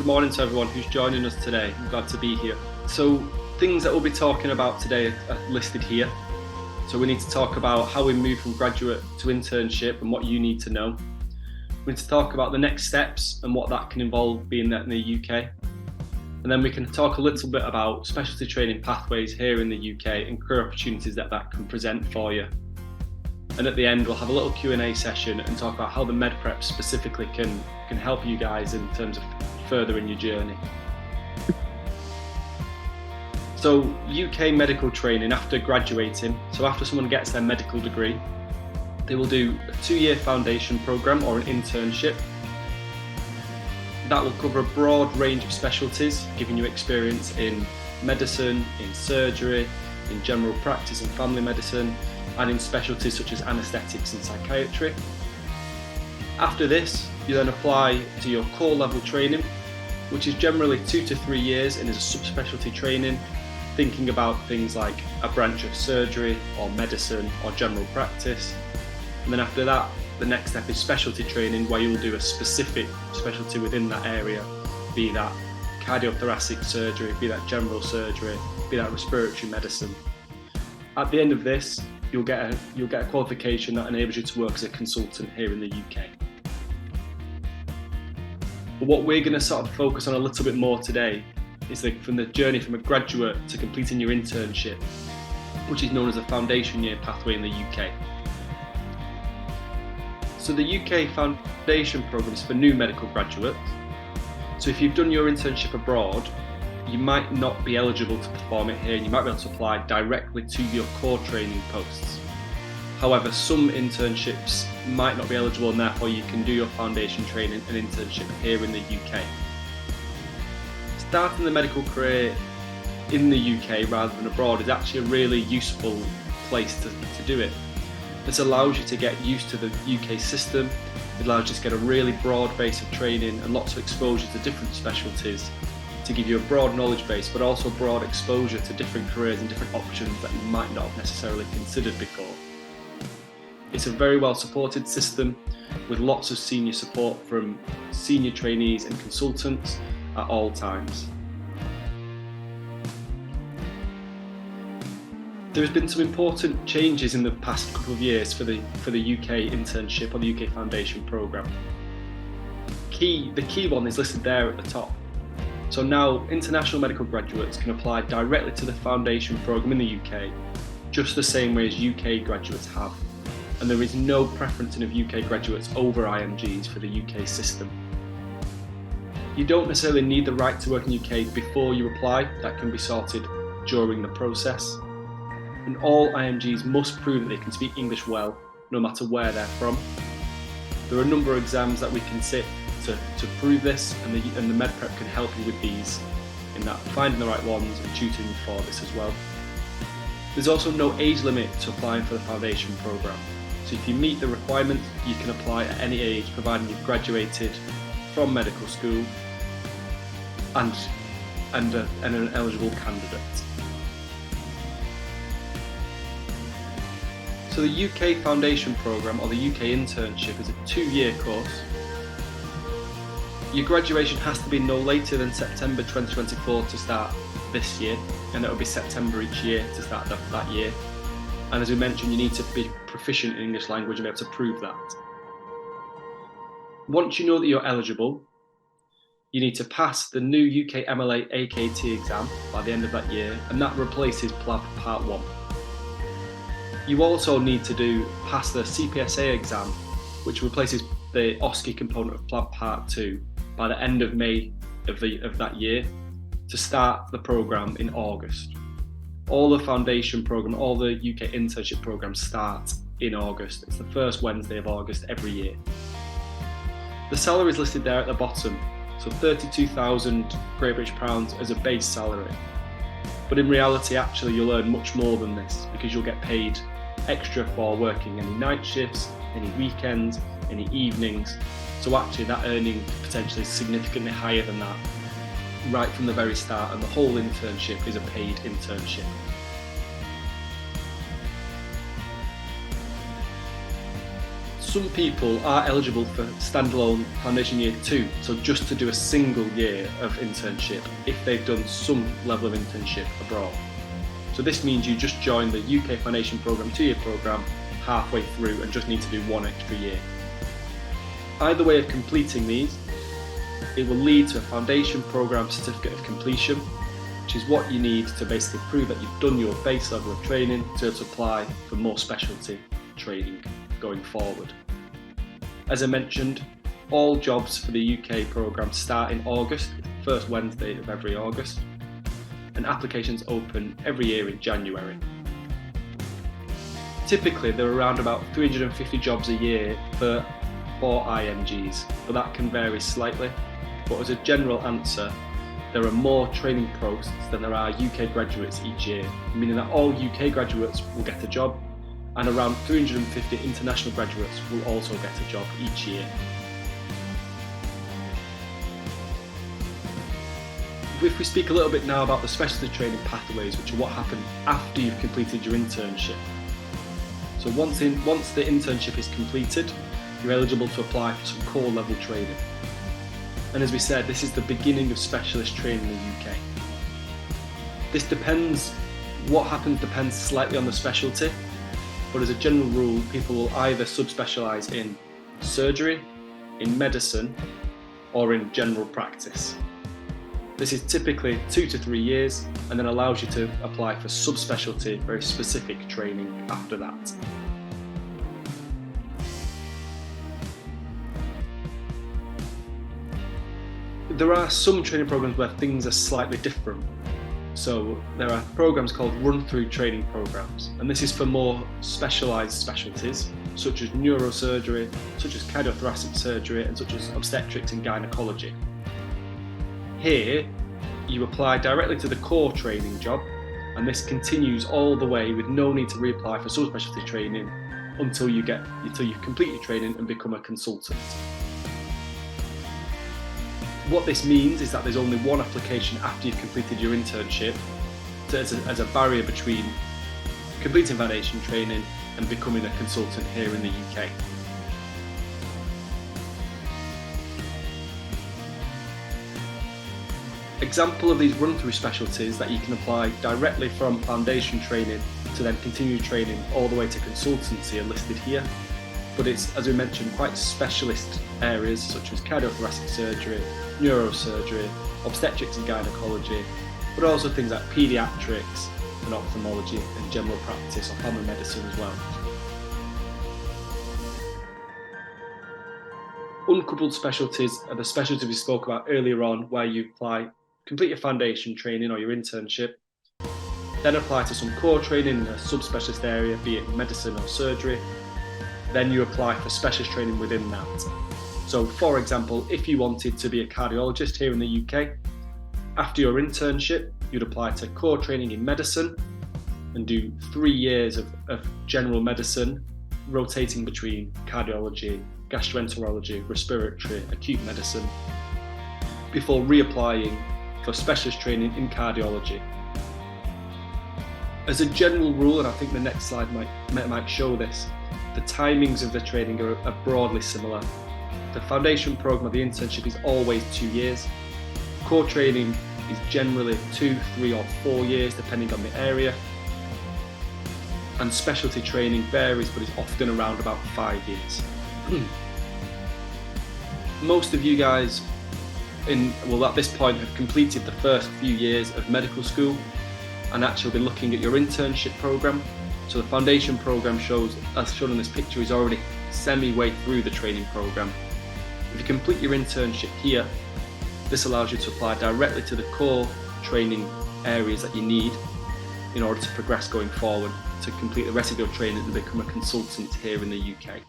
morning to everyone who's joining us today. I'm glad to be here. So things that we'll be talking about today are listed here. So we need to talk about how we move from graduate to internship and what you need to know. We need to talk about the next steps and what that can involve being in the UK. And then we can talk a little bit about specialty training pathways here in the UK and career opportunities that can present for you. And at the end, we'll have a little Q&A session and talk about how the med prep specifically can help you guys in terms of furthering your journey. So UK medical training after graduating, so after someone gets their medical degree, they will do a 2-year foundation programme or an internship. That will cover a broad range of specialties, giving you experience in medicine, in surgery, in general practice and family medicine, and in specialties such as anaesthetics and psychiatry. After this, you then apply to your core level training, which is generally 2 to 3 years and is a subspecialty training, thinking about things like a branch of surgery or medicine or general practice. And then after that, the next step is specialty training, where you'll do a specific specialty within that area, be that cardiothoracic surgery, be that general surgery, be that respiratory medicine. At the end of this, you'll get a qualification that enables you to work as a consultant here in the UK. But what we're going to sort of focus on a little bit more today is from the journey from a graduate to completing your internship, which is known as a foundation year pathway in the UK. So the UK foundation programme is for new medical graduates. So if you've done your internship abroad, you might not be eligible to perform it here, and you might be able to apply directly to your core training posts. However, some internships might not be eligible, and therefore you can do your foundation training and internship here in the UK. Starting the medical career in the UK rather than abroad is actually a really useful place to do it. This allows you to get used to the UK system. It allows you to get a really broad base of training and lots of exposure to different specialties, to give you a broad knowledge base, but also broad exposure to different careers and different options that you might not have necessarily considered before. It's a very well supported system with lots of senior support from senior trainees and consultants at all times. There has been some important changes in the past couple of years for the UK internship or the UK foundation programme. The key one is listed there at the top. So now international medical graduates can apply directly to the foundation programme in the UK, just the same way as UK graduates have. And there is no preferencing of UK graduates over IMGs for the UK system. You don't necessarily need the right to work in the UK before you apply. That can be sorted during the process. And all IMGs must prove that they can speak English well, no matter where they're from. There are a number of exams that we can sit to prove this, and the med prep can help you with these, in that finding the right ones and tutoring for this as well. There's also no age limit to applying for the foundation programme. So if you meet the requirements, you can apply at any age, providing you've graduated from medical school and an eligible candidate. So the UK Foundation Programme, or the UK Internship, is a 2-year course. Your graduation has to be no later than September 2024 to start this year, and it will be September each year to start that year. And as we mentioned, you need to be proficient in English language and be able to prove that. Once you know that you're eligible, you need to pass the new UK MLA AKT exam by the end of that year, and that replaces PLAB Part 1. You also need to pass the CPSA exam, which replaces the OSCE component of PLAB Part 2 by the end of May of that year, to start the programme in August. All the foundation programme, all the UK internship programmes start in August. It's the first Wednesday of August every year. The salary is listed there at the bottom, so £32,000 Great British pounds as a base salary. But in reality, actually, you'll earn much more than this, because you'll get paid extra for working any night shifts, any weekends, any evenings. So actually that earning potentially is significantly higher than that right from the very start, and the whole internship is a paid internship. Some people are eligible for standalone foundation year 2, so just to do a single year of internship if they've done some level of internship abroad. So this means you just join the UK Foundation Programme 2-year programme halfway through and just need to do one extra year. Either way of completing these, it will lead to a Foundation Programme Certificate of Completion, which is what you need to basically prove that you've done your base level of training to be able to apply for more specialty training going forward. As I mentioned, all jobs for the UK programme start in August, the first Wednesday of every August, and applications open every year in January. Typically, there are around about 350 jobs a year for IMGs, but that can vary slightly. But as a general answer, there are more training posts than there are UK graduates each year, meaning that all UK graduates will get a job, and around 350 international graduates will also get a job each year. If we speak a little bit now about the specialty training pathways, which are what happen after you've completed your internship. So once the internship is completed, you're eligible to apply for some core level training. And as we said, this is the beginning of specialist training in the UK. What happens depends slightly on the specialty, but as a general rule, people will either subspecialise in surgery, in medicine, or in general practice. This is typically 2 to 3 years and then allows you to apply for subspecialty, very specific training after that. There are some training programs where things are slightly different. So there are programs called run-through training programs, and this is for more specialised specialties, such as neurosurgery, such as cardiothoracic surgery, and such as obstetrics and gynecology. Here, you apply directly to the core training job, and this continues all the way with no need to reapply for subspecialty training until you complete your training and become a consultant. What this means is that there's only one application after you've completed your internship as a barrier between completing foundation training and becoming a consultant here in the UK. Example of these run-through specialties that you can apply directly from foundation training to then continue training all the way to consultancy are listed here. But it's, as we mentioned, quite specialist areas such as cardiothoracic surgery, neurosurgery, obstetrics and gynecology, but also things like paediatrics and ophthalmology and general practice or family medicine as well. Uncoupled specialties are the specialties we spoke about earlier on, where you complete your foundation training or your internship, then apply to some core training in a subspecialist area, be it medicine or surgery, then you apply for specialist training within that. So for example, if you wanted to be a cardiologist here in the UK, after your internship, you'd apply to core training in medicine and do 3 years of general medicine, rotating between cardiology, gastroenterology, respiratory, acute medicine, before reapplying for specialist training in cardiology. As a general rule, and I think the next slide might show this, the timings of the training are broadly similar. The foundation programme of the internship is always 2 years. Core training is generally 2, 3 or 4 years depending on the area. And specialty training varies, but is often around about 5 years. Most of you guys at this point have completed the first few years of medical school and actually been looking at your internship programme. So the foundation programme as shown in this picture, is already semi-way through the training programme. If you complete your internship here, this allows you to apply directly to the core training areas that you need in order to progress going forward, to complete the rest of your training and become a consultant here in the UK.